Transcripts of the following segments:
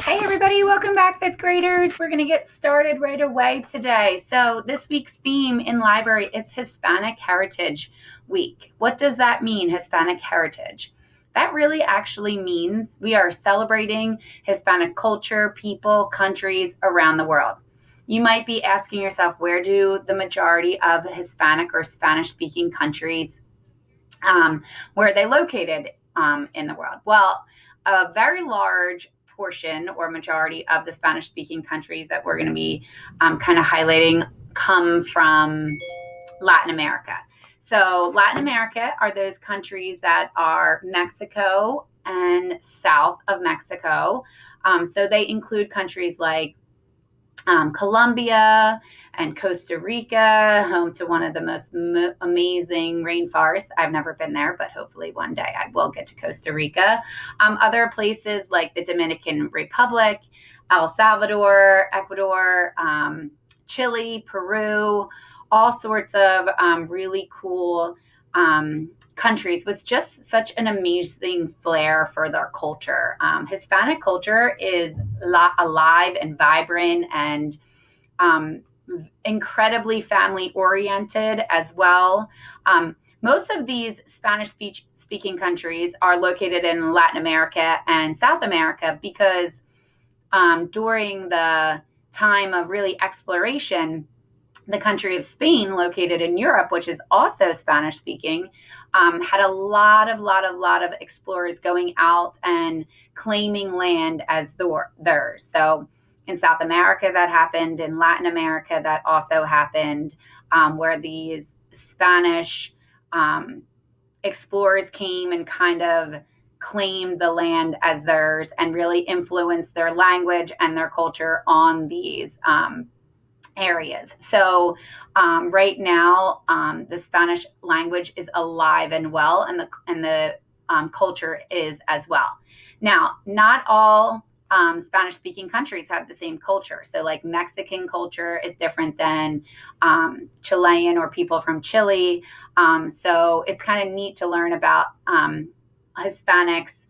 Hey everybody, welcome back, fifth graders. We're going to get started right away today. So this week's theme in library is Hispanic Heritage Week. What does that mean, Hispanic Heritage? That really actually means we are celebrating Hispanic culture, people, countries around the world. You might be asking yourself, where do the majority of Hispanic or Spanish-speaking countries, where are they located in the world? Well, a very large portion or majority of the Spanish speaking countries that we're going to be kind of highlighting come from Latin America. So, Latin America are those countries that are Mexico and south of Mexico. So, they include countries like Colombia and Costa Rica, home to one of the most amazing rainforests. I've never been there, but hopefully one day I will get to Costa Rica. Other places like the Dominican Republic, El Salvador, Ecuador, Chile, Peru, all sorts of really cool countries with just such an amazing flair for their culture. Hispanic culture is alive and vibrant and incredibly family oriented as well. Most of these Spanish speaking countries are located in Latin America and South America because during the time of really exploration, the country of Spain, located in Europe, which is also Spanish speaking, had a lot of explorers going out and claiming land as theirs. So in South America, that happened. In Latin America, that also happened, where these Spanish explorers came and kind of claimed the land as theirs and really influenced their language and their culture on these areas. So right now, the Spanish language is alive and well, and the culture is as well. Now, not all Spanish-speaking countries have the same culture. So, like Mexican culture is different than Chilean or people from Chile. So it's kind of neat to learn about Hispanics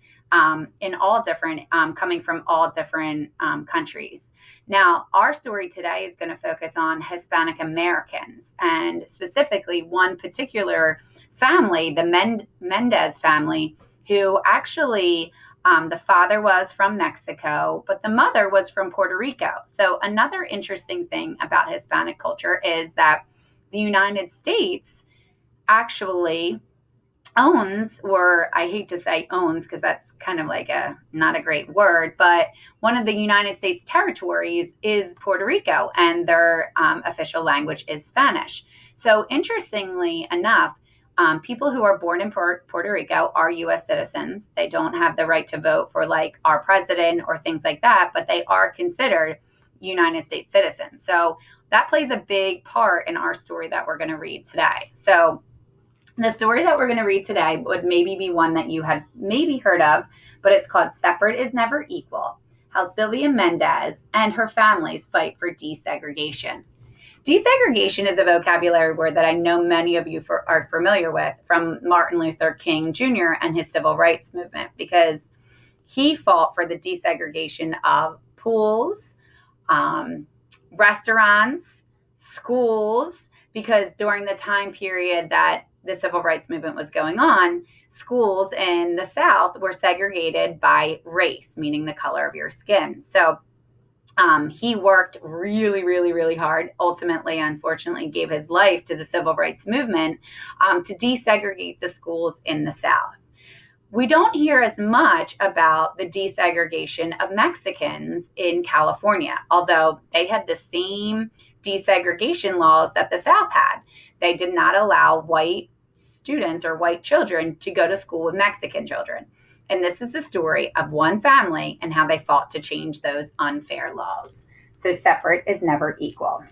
in all different, coming from all different countries. Now, our story today is going to focus on Hispanic Americans, and specifically one particular family, the Mendez family, who actually the father was from Mexico, but the mother was from Puerto Rico. So another interesting thing about Hispanic culture is that the United States actually owns, or I hate to say owns because that's kind of like not a great word, but one of the United States territories is Puerto Rico, and their official language is Spanish. So interestingly enough, people who are born in Puerto Rico are U.S. citizens. They don't have the right to vote for like our president or things like that, but they are considered United States citizens. So that plays a big part in our story that we're going to read today. So the story that we're going to read today would maybe be one that you had maybe heard of, but it's called Separate is Never Equal: How Sylvia Mendez and Her Family's Fight for Desegregation. Desegregation is a vocabulary word that I know many of you are familiar with from Martin Luther King Jr. and his civil rights movement, because he fought for the desegregation of pools, restaurants, schools, because during the time period that the civil rights movement was going on, schools in the South were segregated by race, meaning the color of your skin. So he worked really hard, ultimately, unfortunately, gave his life to the civil rights movement to desegregate the schools in the South. We don't hear as much about the desegregation of Mexicans in California, although they had the same desegregation laws that the South had. They did not allow white students or white children to go to school with Mexican children. And this is the story of one family and how they fought to change those unfair laws. So separate is never equal.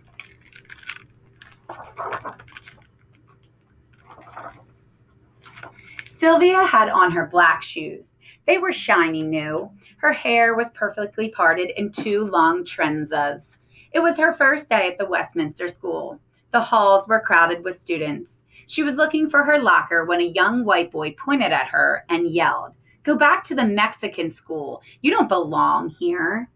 Sylvia had on her black shoes. They were shiny new. Her hair was perfectly parted in two long trenzas. It was her first day at the Westminster School. The halls were crowded with students. She was looking for her locker when a young white boy pointed at her and yelled, "Go back to the Mexican school. You don't belong here."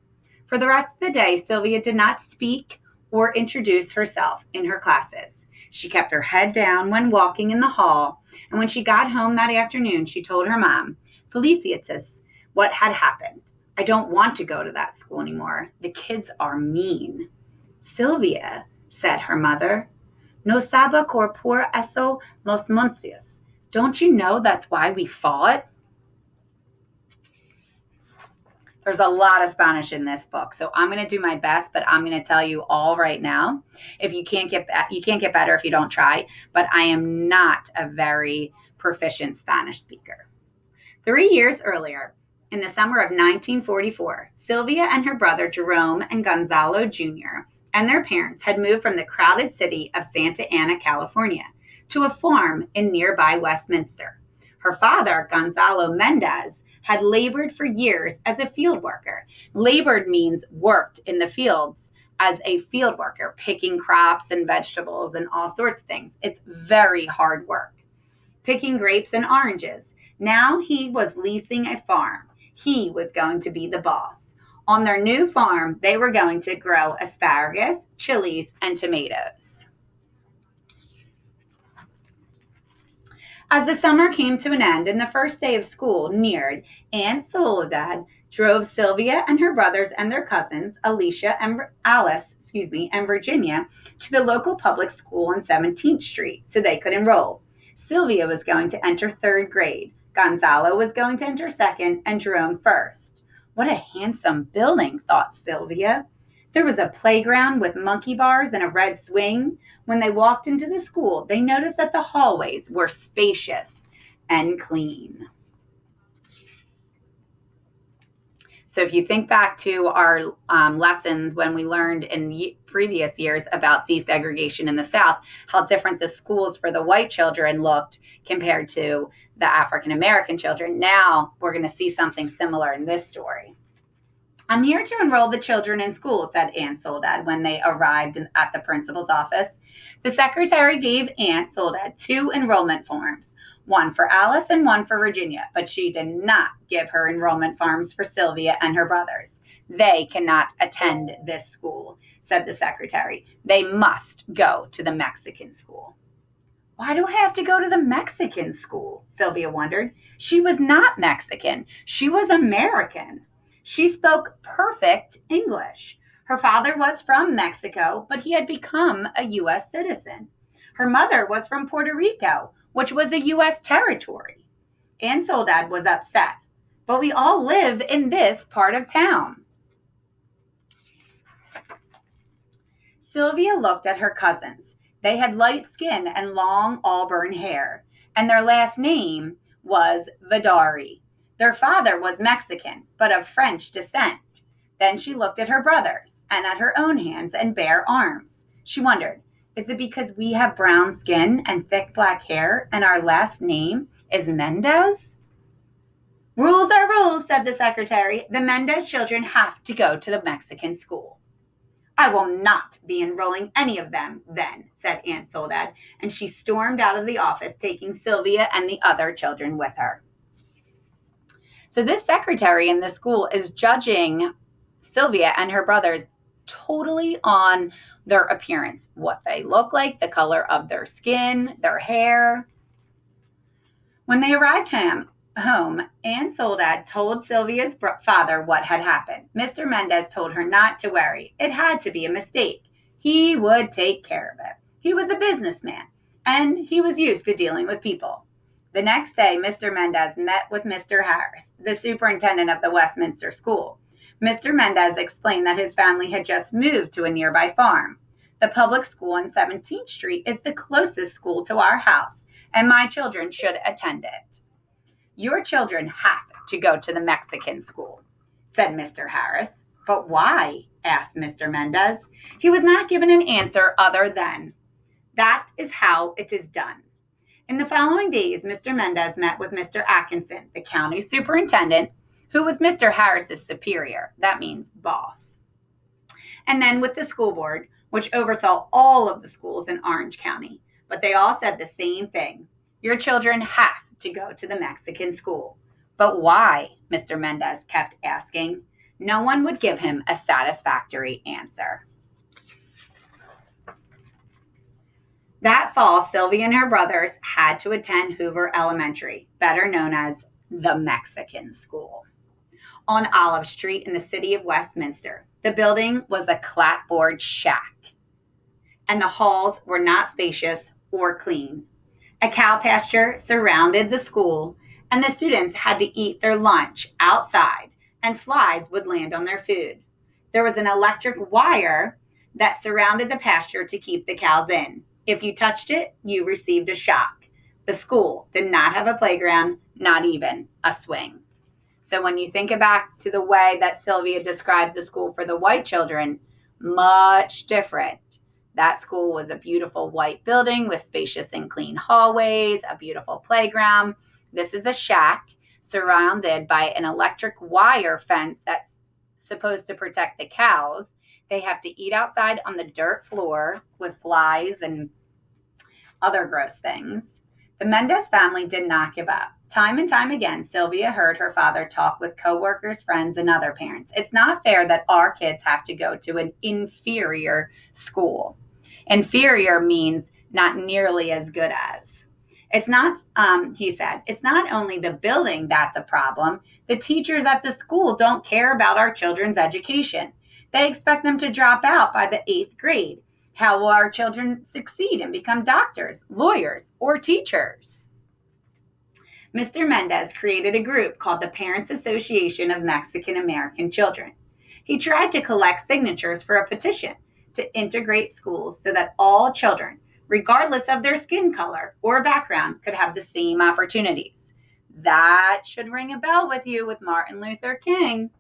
For the rest of the day, Sylvia did not speak or introduce herself in her classes. She kept her head down when walking in the hall, and when she got home that afternoon, she told her mom, Felicitas, what had happened. I don't want to go to that school anymore. The kids are mean. Sylvia, said her mother, no sabe por eso los moncios. Don't you know that's why we fought? There's a lot of Spanish in this book, so I'm going to do my best, but I'm going to tell you all right now. If you can't get better if you don't try, but I am not a very proficient Spanish speaker. 3 years earlier, in the summer of 1944, Sylvia and her brother Jerome and Gonzalo Jr. and their parents had moved from the crowded city of Santa Ana, California, to a farm in nearby Westminster. Her father, Gonzalo Mendez, had labored for years as a field worker. Labored means worked in the fields as a field worker, picking crops and vegetables and all sorts of things. It's very hard work. Picking grapes and oranges. Now he was leasing a farm. He was going to be the boss. On their new farm, they were going to grow asparagus, chilies, and tomatoes. As the summer came to an end and the first day of school neared, Aunt Soledad drove Sylvia and her brothers and their cousins, Alicia and and Virginia, to the local public school on 17th Street so they could enroll. Sylvia was going to enter 3rd grade. Gonzalo was going to enter 2nd and Jerome 1st. What a handsome building, thought Sylvia. There was a playground with monkey bars and a red swing. When they walked into the school, they noticed that the hallways were spacious and clean. So if you think back to our lessons when we learned in previous years about desegregation in the South, how different the schools for the white children looked compared to the African American children. Now we're going to see something similar in this story. I'm here to enroll the children in school, said Aunt Soledad when they arrived at the principal's office. The secretary gave Aunt Soledad 2 enrollment forms, one for Alice and one for Virginia, but she did not give her enrollment forms for Sylvia and her brothers. They cannot attend this school, said the secretary. They must go to the Mexican school. Why do I have to go to the Mexican school? Sylvia wondered. She was not Mexican. She was American. She spoke perfect English. Her father was from Mexico, but he had become a U.S. citizen. Her mother was from Puerto Rico, which was a U.S. territory. Aunt Soledad was upset, but we all live in this part of town. Sylvia looked at her cousins. They had light skin and long auburn hair, and their last name was Vidari. Their father was Mexican, but of French descent. Then she looked at her brothers and at her own hands and bare arms. She wondered, is it because we have brown skin and thick black hair and our last name is Mendez? Rules are rules, said the secretary. The Mendez children have to go to the Mexican school. I will not be enrolling any of them then, said Aunt Soledad, and she stormed out of the office, taking Sylvia and the other children with her. So this secretary in the school is judging Sylvia and her brothers totally on their appearance, what they look like, the color of their skin, their hair. When they arrived home, Aunt Soledad told Sylvia's father what had happened. Mr. Mendez told her not to worry. It had to be a mistake. He would take care of it. He was a businessman, and he was used to dealing with people. The next day, Mr. Mendez met with Mr. Harris, the superintendent of the Westminster School. Mr. Mendez explained that his family had just moved to a nearby farm. The public school on 17th Street is the closest school to our house, and my children should attend it. Your children have to go to the Mexican school, said Mr. Harris. But why? Asked Mr. Mendez. He was not given an answer other than, that is how it is done. In the following days, Mr. Mendez met with Mr. Atkinson, the county superintendent, who was Mr. Harris's superior. That means boss. And then with the school board, which oversaw all of the schools in Orange County. But they all said the same thing. Your children have to go to the Mexican school. But why? Mr. Mendez kept asking. No one would give him a satisfactory answer. That fall, Sylvia and her brothers had to attend Hoover Elementary, better known as the Mexican School, on Olive Street in the city of Westminster. The building was a clapboard shack, and the halls were not spacious or clean. A cow pasture surrounded the school, and the students had to eat their lunch outside, and flies would land on their food. There was an electric wire that surrounded the pasture to keep the cows in. If you touched it, you received a shock. The school did not have a playground, not even a swing. So when you think back to the way that Sylvia described the school for the white children, much different. That school was a beautiful white building with spacious and clean hallways, a beautiful playground. This is a shack surrounded by an electric wire fence that's supposed to protect the cows. They have to eat outside on the dirt floor with flies and other gross things. The Mendez family did not give up. Time and time again, Sylvia heard her father talk with coworkers, friends, and other parents. It's not fair that our kids have to go to an inferior school. Inferior means not nearly as good as. It's not, he said, it's not only the building that's a problem. The teachers at the school don't care about our children's education. They expect them to drop out by the 8th grade. How will our children succeed and become doctors, lawyers, or teachers? Mr. Mendez created a group called the Parents Association of Mexican American Children. He tried to collect signatures for a petition to integrate schools so that all children, regardless of their skin color or background, could have the same opportunities. That should ring a bell with you with Martin Luther King.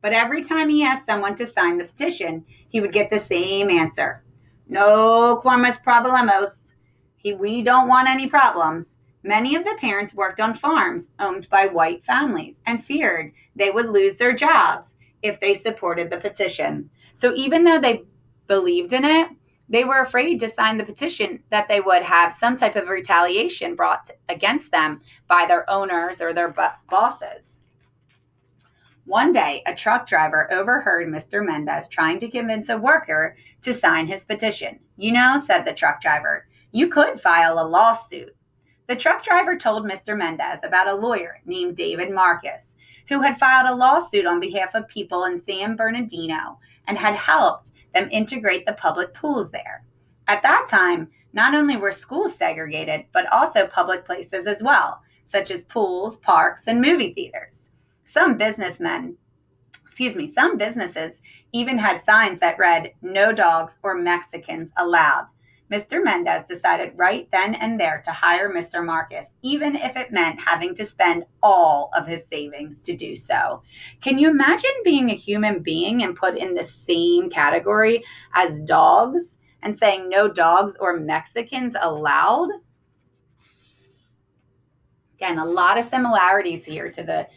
But every time he asked someone to sign the petition, he would get the same answer. No queremos problemos. We don't want any problems. Many of the parents worked on farms owned by white families and feared they would lose their jobs if they supported the petition. So even though they believed in it, they were afraid to sign the petition that they would have some type of retaliation brought against them by their owners or their bosses. One day, a truck driver overheard Mr. Mendez trying to convince a worker to sign his petition. You know, said the truck driver, you could file a lawsuit. The truck driver told Mr. Mendez about a lawyer named David Marcus, who had filed a lawsuit on behalf of people in San Bernardino and had helped them integrate the public pools there. At that time, not only were schools segregated, but also public places as well, such as pools, parks, and movie theaters. Some businesses even had signs that read, "No dogs or Mexicans allowed." Mr. Mendez decided right then and there to hire Mr. Marcus, even if it meant having to spend all of his savings to do so. Can you imagine being a human being and put in the same category as dogs and saying no dogs or Mexicans allowed? Again, a lot of similarities here to the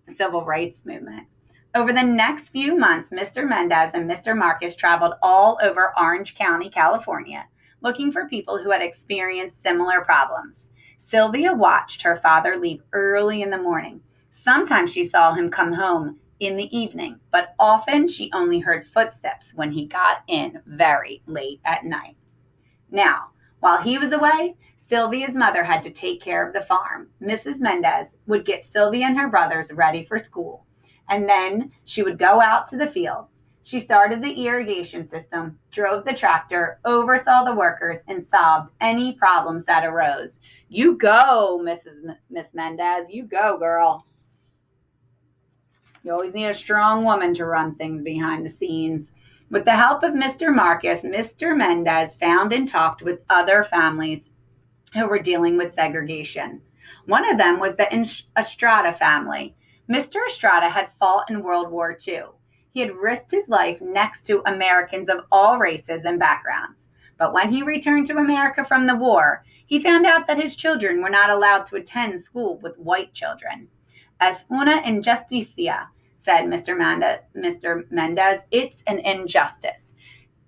civil rights movement. Over the next few months, Mr. Mendez and Mr. Marcus traveled all over Orange County, California, looking for people who had experienced similar problems. Sylvia watched her father leave early in the morning. Sometimes she saw him come home in the evening, but often she only heard footsteps when he got in very late at night. Now, while he was away, Sylvia's mother had to take care of the farm. Mrs. Mendez would get Sylvia and her brothers ready for school, and then she would go out to the fields. She started the irrigation system, drove the tractor, oversaw the workers, and solved any problems that arose. You go, Miss Mendez. You go, girl. You always need a strong woman to run things behind the scenes. With the help of Mr. Marcus, Mr. Mendez found and talked with other families who were dealing with segregation. One of them was the Estrada family. Mr. Estrada had fought in World War II. He had risked his life next to Americans of all races and backgrounds. But when he returned to America from the war, he found out that his children were not allowed to attend school with white children. Es una injusticia, said Mr. Mendez. It's an injustice.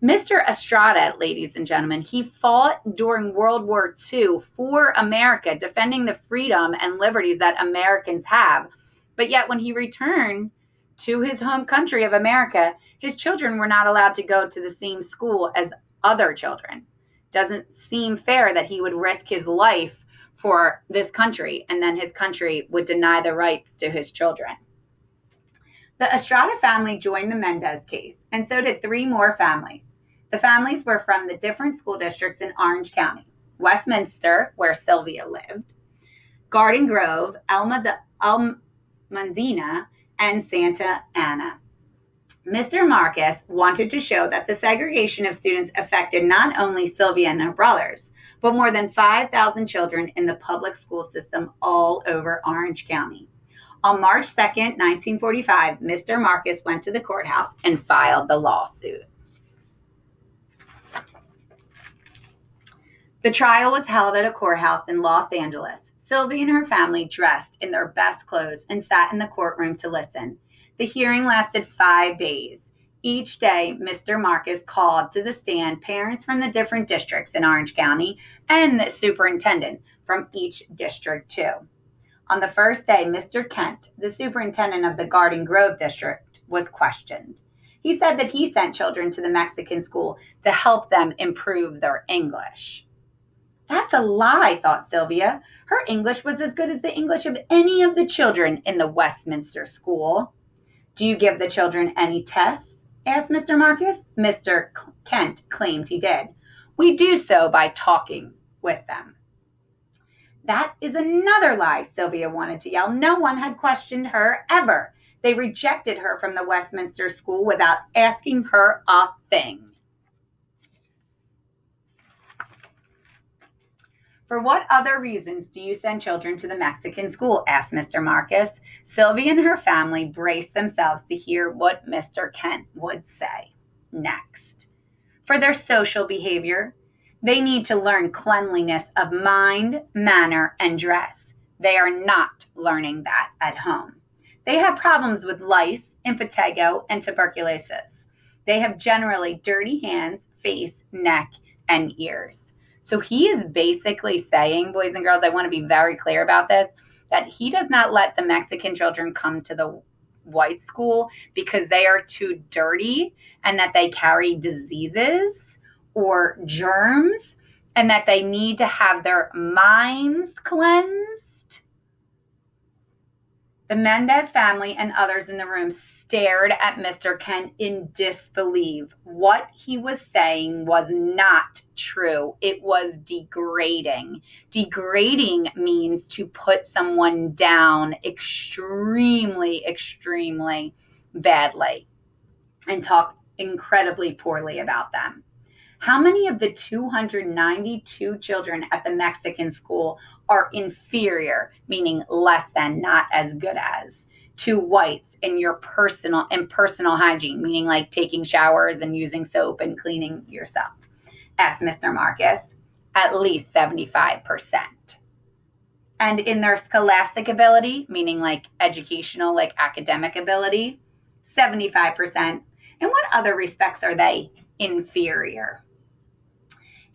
Mr. Estrada, ladies and gentlemen, he fought during World War II for America, defending the freedom and liberties that Americans have. But yet when he returned to his home country of America, his children were not allowed to go to the same school as other children. Doesn't seem fair that he would risk his life for this country and then his country would deny the rights to his children. The Estrada family joined the Mendez case, and so did three more families. The families were from the different school districts in Orange County: Westminster, where Sylvia lived, Garden Grove, Almondena, and Santa Ana. Mr. Marcus wanted to show that the segregation of students affected not only Sylvia and her brothers, but more than 5,000 children in the public school system all over Orange County. On March 2nd, 1945, Mr. Marcus went to the courthouse and filed the lawsuit. The trial was held at a courthouse in Los Angeles. Sylvia and her family dressed in their best clothes and sat in the courtroom to listen. The hearing lasted 5 days. Each day, Mr. Marcus called to the stand parents from the different districts in Orange County and the superintendent from each district too. On the first day, Mr. Kent, the superintendent of the Garden Grove district, was questioned. He said that he sent children to the Mexican school to help them improve their English. That's a lie, thought Sylvia. Her English was as good as the English of any of the children in the Westminster school. Do you give the children any tests? Asked Mr. Marcus. Mr. Kent claimed he did. We do so by talking with them. That is another lie, Sylvia wanted to yell. No one had questioned her ever. They rejected her from the Westminster school without asking her a thing. For what other reasons do you send children to the Mexican school? Asked Mr. Marcus. Sylvia and her family braced themselves to hear what Mr. Kent would say next. For their social behavior, they need to learn cleanliness of mind, manner, and dress. They are not learning that at home. They have problems with lice, impetigo, and tuberculosis. They have generally dirty hands, face, neck, and ears. So he is basically saying, boys and girls, I want to be very clear about this, that he does not let the Mexican children come to the white school because they are too dirty and that they carry diseases or germs and that they need to have their minds cleansed. The Mendez family and others in the room stared at Mr. Kent in disbelief. What he was saying was not true. It was degrading. Degrading means to put someone down extremely, extremely badly and talk incredibly poorly about them. How many of the 292 children at the Mexican school are inferior, meaning less than, not as good as, to whites in your personal hygiene, meaning like taking showers and using soap and cleaning yourself? Asked Mr. Marcus. At least 75%. And in their scholastic ability, meaning like educational, like academic ability, 75%. In what other respects are they inferior?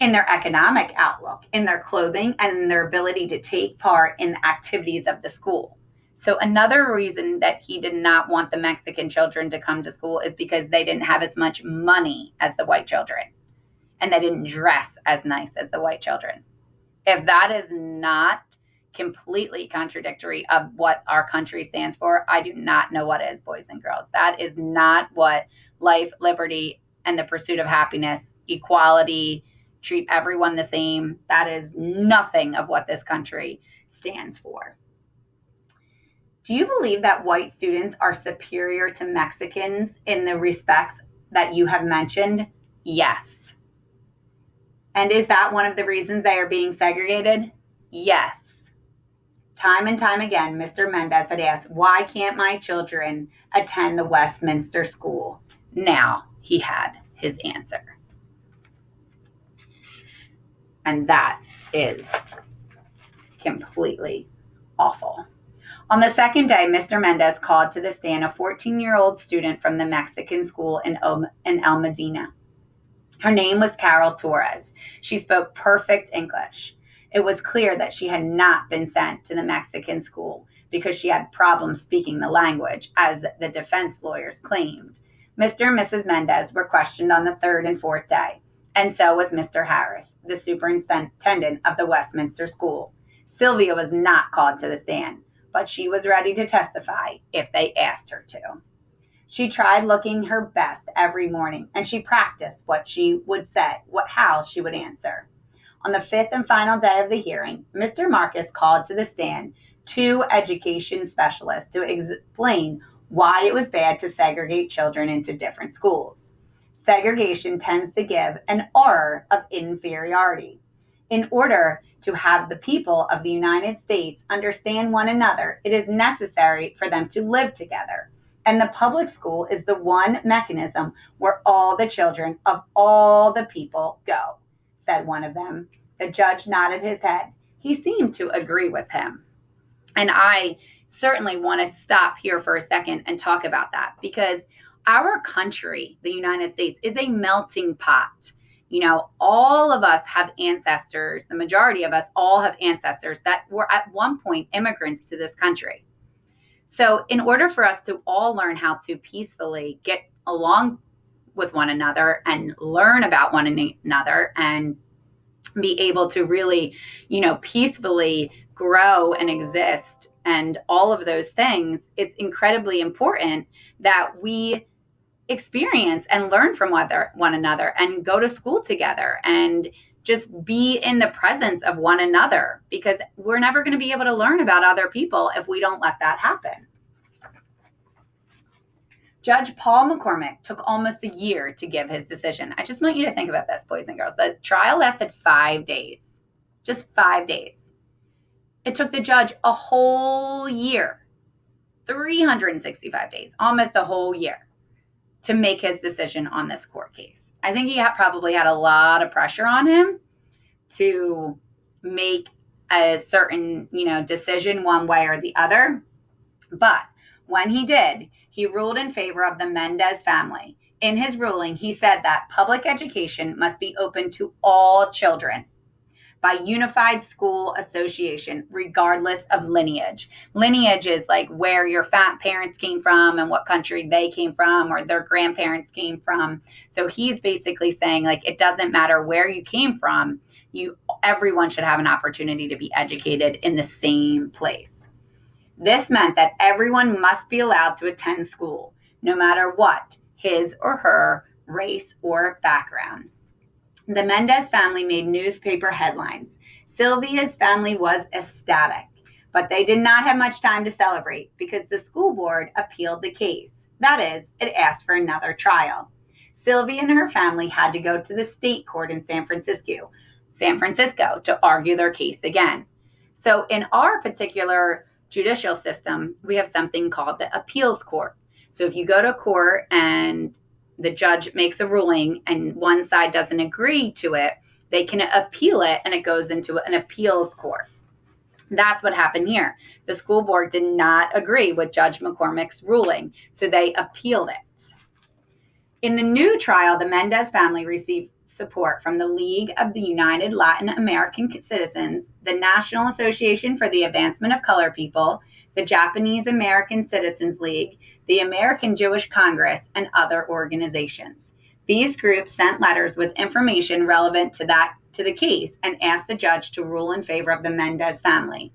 In their economic outlook, in their clothing, and in their ability to take part in the activities of the school. So another reason that he did not want the Mexican children to come to school is because they didn't have as much money as the white children, and they didn't dress as nice as the white children. If that is not completely contradictory of what our country stands for, I do not know what is, boys and girls. That is not what life, liberty, and the pursuit of happiness, equality, treat everyone the same. That is nothing of what this country stands for. Do you believe that white students are superior to Mexicans in the respects that you have mentioned? Yes. And is that one of the reasons they are being segregated? Yes. Time and time again, Mr. Mendez had asked, why can't my children attend the Westminster school? Now he had his answer. And that is completely awful. On the second day, Mr. Mendez called to the stand a 14-year-old student from the Mexican school in Almondena. Her name was Carol Torres. She spoke perfect English. It was clear that she had not been sent to the Mexican school because she had problems speaking the language, as the defense lawyers claimed. Mr. and Mrs. Mendez were questioned on the third and fourth day, and so was Mr. Harris, the superintendent of the Westminster School. Sylvia was not called to the stand, but she was ready to testify if they asked her to. She tried looking her best every morning, and she practiced what she would say, how she would answer. On the fifth and final day of the hearing, Mr. Marcus called to the stand 2 education specialists to explain why it was bad to segregate children into different schools. Segregation tends to give an aura of inferiority. In order to have the people of the United States understand one another, it is necessary for them to live together. And the public school is the one mechanism where all the children of all the people go, said one of them. The judge nodded his head. He seemed to agree with him. And I certainly want to stop here for a second and talk about that, because our country, the United States, is a melting pot. You know, all of us have ancestors, the majority of us all have ancestors that were at one point immigrants to this country. So in order for us to all learn how to peacefully get along with one another and learn about one another and be able to really, peacefully grow and exist and all of those things, it's incredibly important that we experience and learn from one another and go to school together and just be in the presence of one another, because we're never going to be able to learn about other people if we don't let that happen. Judge Paul McCormick took almost a year to give his decision. I just want you to think about this, boys and girls. The trial lasted 5 days, just 5 days. It took the judge a whole year, 365 days, almost a whole year, to make his decision on this court case. I think he probably had a lot of pressure on him to make a certain, decision one way or the other. But when he did, he ruled in favor of the Mendez family. In his ruling, he said that public education must be open to all children by Unified School Association, regardless of lineage. Lineage is like where your parents came from and what country they came from or their grandparents came from. So he's basically saying, like, it doesn't matter where you came from. Everyone should have an opportunity to be educated in the same place. This meant that everyone must be allowed to attend school, no matter what his or her race or background. The Mendez family made newspaper headlines. Sylvia's family was ecstatic, but they did not have much time to celebrate because the school board appealed the case. That is, it asked for another trial. Sylvia and her family had to go to the state court in San Francisco to argue their case again. So in our particular judicial system, we have something called the appeals court. So if you go to court and the judge makes a ruling and one side doesn't agree to it, they can appeal it and it goes into an appeals court. That's what happened here. The school board did not agree with Judge McCormick's ruling, so they appealed it. In the new trial, the Mendez family received support from the League of the United Latin American Citizens, the National Association for the Advancement of Colored People, the Japanese American Citizens League, the American Jewish Congress, and other organizations. These groups sent letters with information relevant to the case and asked the judge to rule in favor of the Mendez family.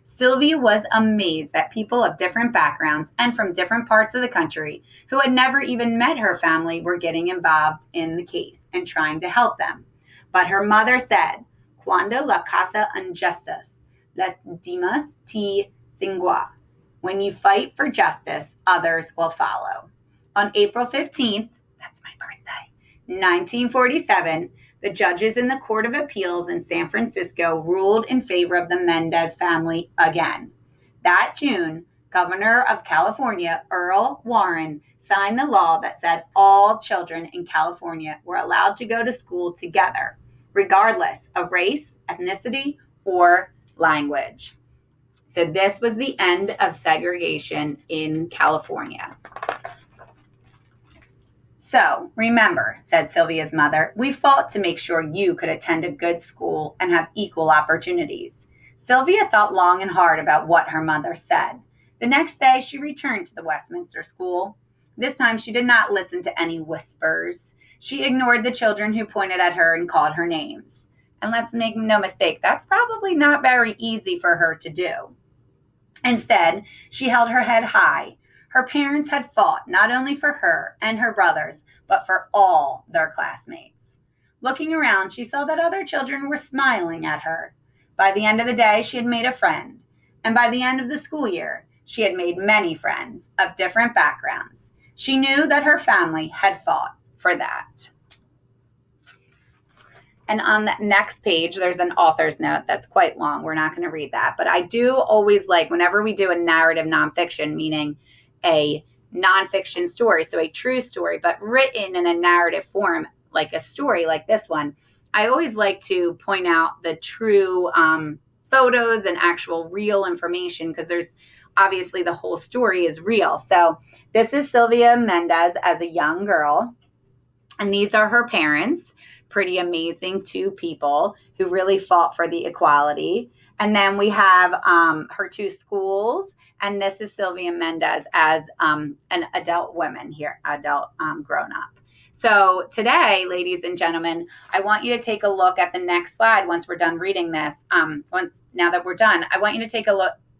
Sylvia was amazed that people of different backgrounds and from different parts of the country who had never even met her family were getting involved in the case and trying to help them. But her mother said, "Cuando la causa injustas, las demás te siguen." When you fight for justice, others will follow. On April 15th, that's my birthday, 1947, the judges in the Court of Appeals in San Francisco ruled in favor of the Mendez family again. That June, Governor of California, Earl Warren, signed the law that said all children in California were allowed to go to school together, regardless of race, ethnicity, or language. So this was the end of segregation in California. So remember, said Sylvia's mother, we fought to make sure you could attend a good school and have equal opportunities. Sylvia thought long and hard about what her mother said. The next day, she returned to the Westminster School. This time, she did not listen to any whispers. She ignored the children who pointed at her and called her names. And let's make no mistake, that's probably not very easy for her to do. Instead, she held her head high. Her parents had fought not only for her and her brothers, but for all their classmates. Looking around, she saw that other children were smiling at her. By the end of the day, she had made a friend. And by the end of the school year, she had made many friends of different backgrounds. She knew that her family had fought for that. And on the next page, there's an author's note that's quite long. We're not going to read that. But I do always like, whenever we do a narrative nonfiction, meaning a nonfiction story, so a true story, but written in a narrative form, like a story like this one, I always like to point out the true photos and actual real information, because there's obviously the whole story is real. So this is Sylvia Mendez as a young girl, and these are her parents. Pretty amazing two people who really fought for the equality. And then we have her two schools, and this is Sylvia Mendez as an adult woman here, adult grown up. So today, ladies and gentlemen, I want you to take a look at the next slide once we're done reading this. Now that we're done, I want you to take a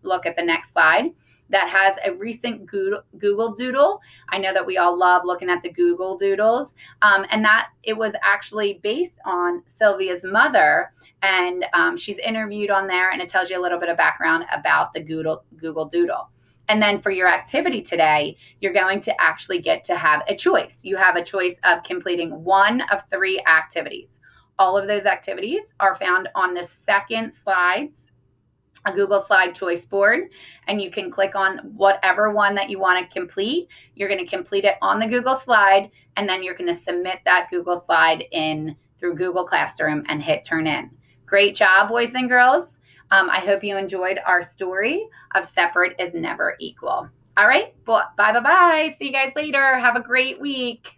look at the next slide that has a recent Google Doodle. I know that we all love looking at the Google Doodles, and that it was actually based on Sylvia's mother, and she's interviewed on there, and it tells you a little bit of background about the Google Doodle. And then for your activity today, you're going to actually get to have a choice. You have a choice of completing one of 3 activities. All of those activities are found on the second slides, a Google Slide choice board, and you can click on whatever one that you want to complete. You're going to complete it on the Google Slide, and then you're going to submit that Google Slide in through Google Classroom and hit turn in. Great job, boys and girls. I hope you enjoyed our story of Separate is Never Equal. All right, bye-bye. See you guys later. Have a great week.